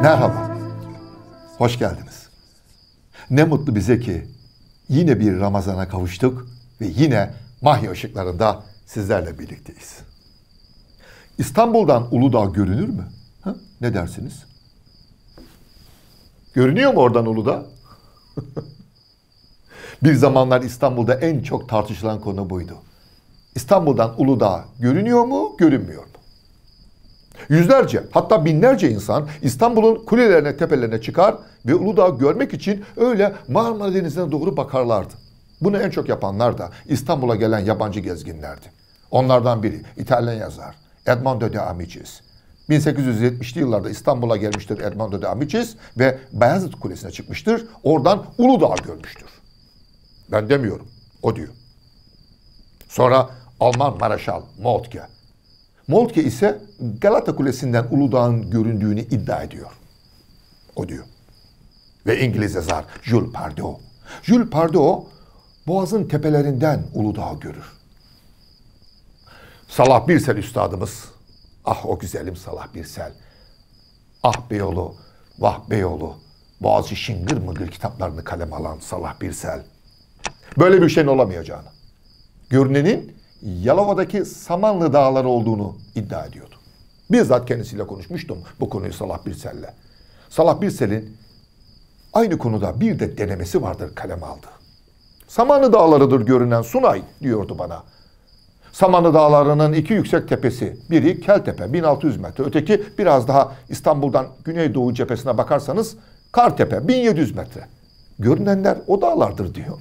Merhaba, hoş geldiniz. Ne mutlu bize ki yine bir Ramazan'a kavuştuk ve yine Mahya ışıklarında sizlerle birlikteyiz. İstanbul'dan Uludağ görünür mü? Ha? Ne dersiniz? Görünüyor mu oradan Uludağ? Bir zamanlar İstanbul'da en çok tartışılan konu buydu. İstanbul'dan Uludağ görünüyor mu, görünmüyor mu? Yüzlerce, hatta binlerce insan İstanbul'un kulelerine, tepelerine çıkar ve Uludağ'ı görmek için öyle Marmara Denizi'ne doğru bakarlardı. Bunu en çok yapanlar da İstanbul'a gelen yabancı gezginlerdi. Onlardan biri İtalyan yazar Edmondo de Amicis. 1870'li yıllarda İstanbul'a gelmiştir Edmondo de Amicis ve Beyazıt Kulesi'ne çıkmıştır. Oradan Uludağ'ı görmüştür. Ben demiyorum, o diyor. Sonra Alman Mareşal Moltke. Moltke ise Galata Kulesi'nden Uludağ'ın göründüğünü iddia ediyor. O diyor. Ve İngiliz yazar Jules Pardoe. Jules Pardoe Boğaz'ın tepelerinden Uludağ'ı görür. Salah Birsel üstadımız, ah o güzelim Salah Birsel, ah Beyoğlu, vah Beyoğlu, Boğaziçi şıngır mıngır kitaplarını kaleme alan Salah Birsel, böyle bir şeyin olamayacağını, görünenin Yalova'daki Samanlı Dağları olduğunu iddia ediyordu. Bizzat kendisiyle konuşmuştum bu konuyu Salah Birsel'le. Salah Birsel'in aynı konuda bir de denemesi vardır kaleme aldı. Samanlı Dağları'dır görünen Sunay diyordu bana. Samanlı Dağları'nın iki yüksek tepesi, biri Keltepe 1600 metre, öteki biraz daha İstanbul'dan güneydoğu cephesine bakarsanız Kartepe 1700 metre. Görünenler o dağlardır diyor.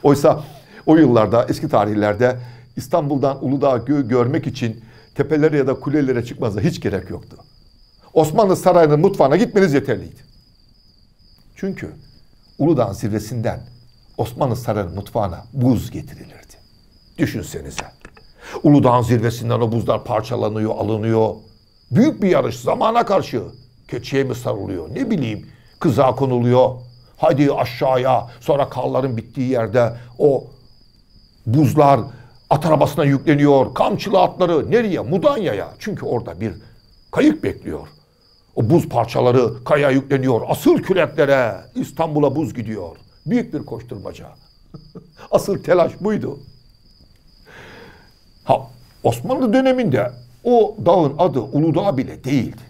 Oysa o yıllarda, eski tarihlerde İstanbul'dan Uludağ'ı görmek için tepelere ya da kulelere çıkmanıza hiç gerek yoktu. Osmanlı Sarayı'nın mutfağına gitmeniz yeterliydi. Çünkü Uludağ'ın zirvesinden Osmanlı Sarayı'nın mutfağına buz getirilirdi. Düşünsenize. Uludağ'ın zirvesinden o buzlar parçalanıyor, alınıyor. Büyük bir yarış zamana karşı. Keçiye mi sarılıyor, ne bileyim, kızağa konuluyor. Hadi aşağıya, sonra karların bittiği yerde o buzlar at arabasına yükleniyor. Kamçılı atları nereye? Mudanya'ya. Çünkü orada bir kayık bekliyor. O buz parçaları kayaya yükleniyor. Asıl küreklere İstanbul'a buz gidiyor. Büyük bir koşturmaca. Asıl telaş buydu. Osmanlı döneminde o dağın adı Uludağ bile değildi.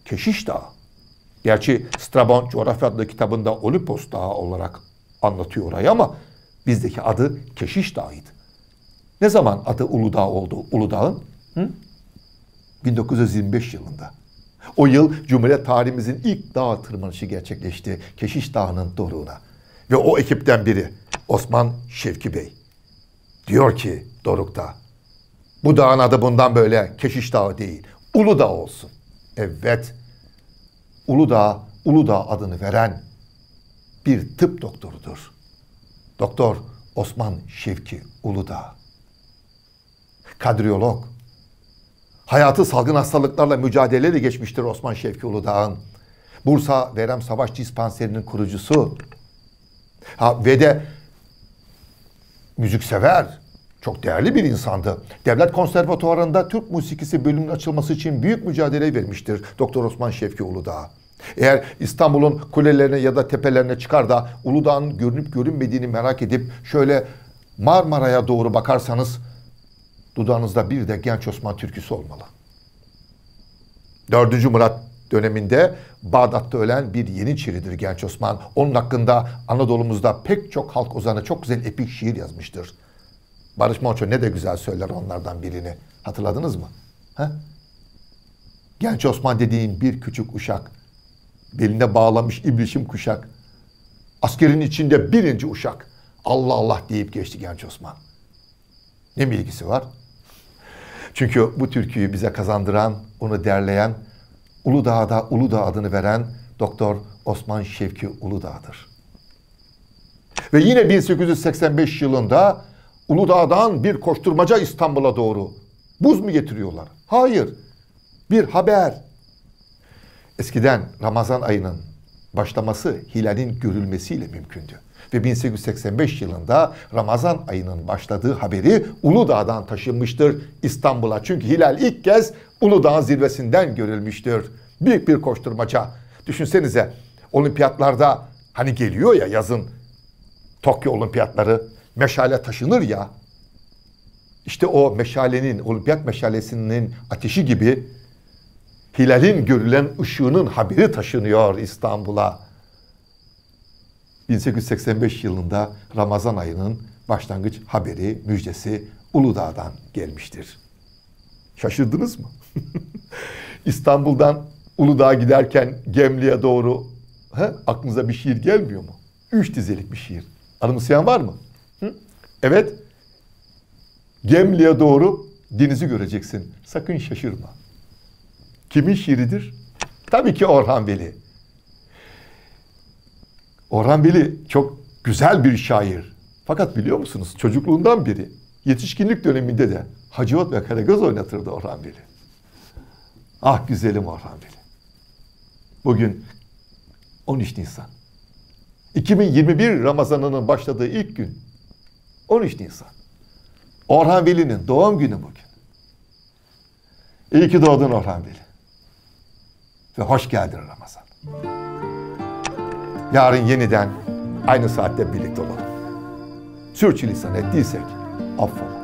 Keşiş Dağı. Gerçi Strabon Coğrafya adlı kitabında Olimpos Dağı olarak anlatıyor orayı ama bizdeki adı Keşiş Dağı'ydı. Ne zaman adı Uludağ oldu Uludağ'ın? 1925 yılında. O yıl Cumhuriyet tarihimizin ilk dağ tırmanışı gerçekleşti Keşiş Dağı'nın doruğuna. Ve o ekipten biri Osman Şevki Bey diyor ki dorukta, bu dağın adı bundan böyle Keşiş Dağı değil, Uludağ olsun. Evet, Uludağ adını veren bir tıp doktorudur. Doktor Osman Şevki Uludağ. Kardiyolog. Hayatı salgın hastalıklarla mücadeleyle geçmiştir Osman Şevki Uludağ'ın. Bursa Verem Savaş Dispanseri'nin kurucusu. Ve de müziksever, çok değerli bir insandı. Devlet Konservatuvarı'nda Türk Musikisi bölümünün açılması için büyük mücadele vermiştir Doktor Osman Şevki Uludağ. Eğer İstanbul'un kulelerine ya da tepelerine çıkar da Uludağ'ın görünüp görünmediğini merak edip şöyle Marmara'ya doğru bakarsanız dudağınızda bir de Genç Osman türküsü olmalı. 4. Murat döneminde Bağdat'ta ölen bir Yeniçeridir Genç Osman. Onun hakkında Anadolu'muzda pek çok halk ozanı çok güzel epik şiir yazmıştır. Barış Manço ne de güzel söyler onlardan birini. Hatırladınız mı? Ha? Genç Osman dediğin bir küçük uşak. Beline bağlamış ibrişim kuşak. Askerin içinde birinci uşak. Allah Allah deyip geçti Genç Osman. Ne bilgisi var? Çünkü bu türküyü bize kazandıran, onu derleyen, Uludağ'da Uludağ adını veren Doktor Osman Şevki Uludağ'dır. Ve yine 1885 yılında Uludağ'dan bir koşturmaca İstanbul'a doğru. Buz mu getiriyorlar? Hayır. Bir haber. Eskiden Ramazan ayının başlaması hilalin görülmesiyle mümkündü. Ve 1885 yılında Ramazan ayının başladığı haberi Uludağ'dan taşınmıştır İstanbul'a. Çünkü hilal ilk kez Uludağ'ın zirvesinden görülmüştür. Büyük bir koşturmaca. Düşünsenize olimpiyatlarda hani geliyor ya yazın Tokyo olimpiyatları, meşale taşınır ya. İşte o meşalenin, olimpiyat meşalesinin ateşi gibi hilalin görülen ışığının haberi taşınıyor İstanbul'a. 1885 yılında Ramazan ayının başlangıç haberi, müjdesi Uludağ'dan gelmiştir. Şaşırdınız mı? İstanbul'dan Uludağ'a giderken Gemli'ye doğru aklınıza bir şiir gelmiyor mu? 3 dizelik bir şiir. Anımsayan var mı? Hı? Evet. Gemli'ye doğru denizi göreceksin. Sakın şaşırma. Kimin şiiridir? Tabii ki Orhan Veli. Orhan Veli çok güzel bir şair. Fakat biliyor musunuz çocukluğundan beri yetişkinlik döneminde de Hacivat ve Karagöz oynatırdı Orhan Veli. Ah güzelim Orhan Veli. Bugün 13 Nisan. 2021 Ramazan'ının başladığı ilk gün 13 Nisan. Orhan Veli'nin doğum günü bugün. İyi ki doğdun Orhan Veli. Ve hoş geldin Ramazan. Yarın yeniden aynı saatte birlikte olalım. Sürçülisan ettiysek affola.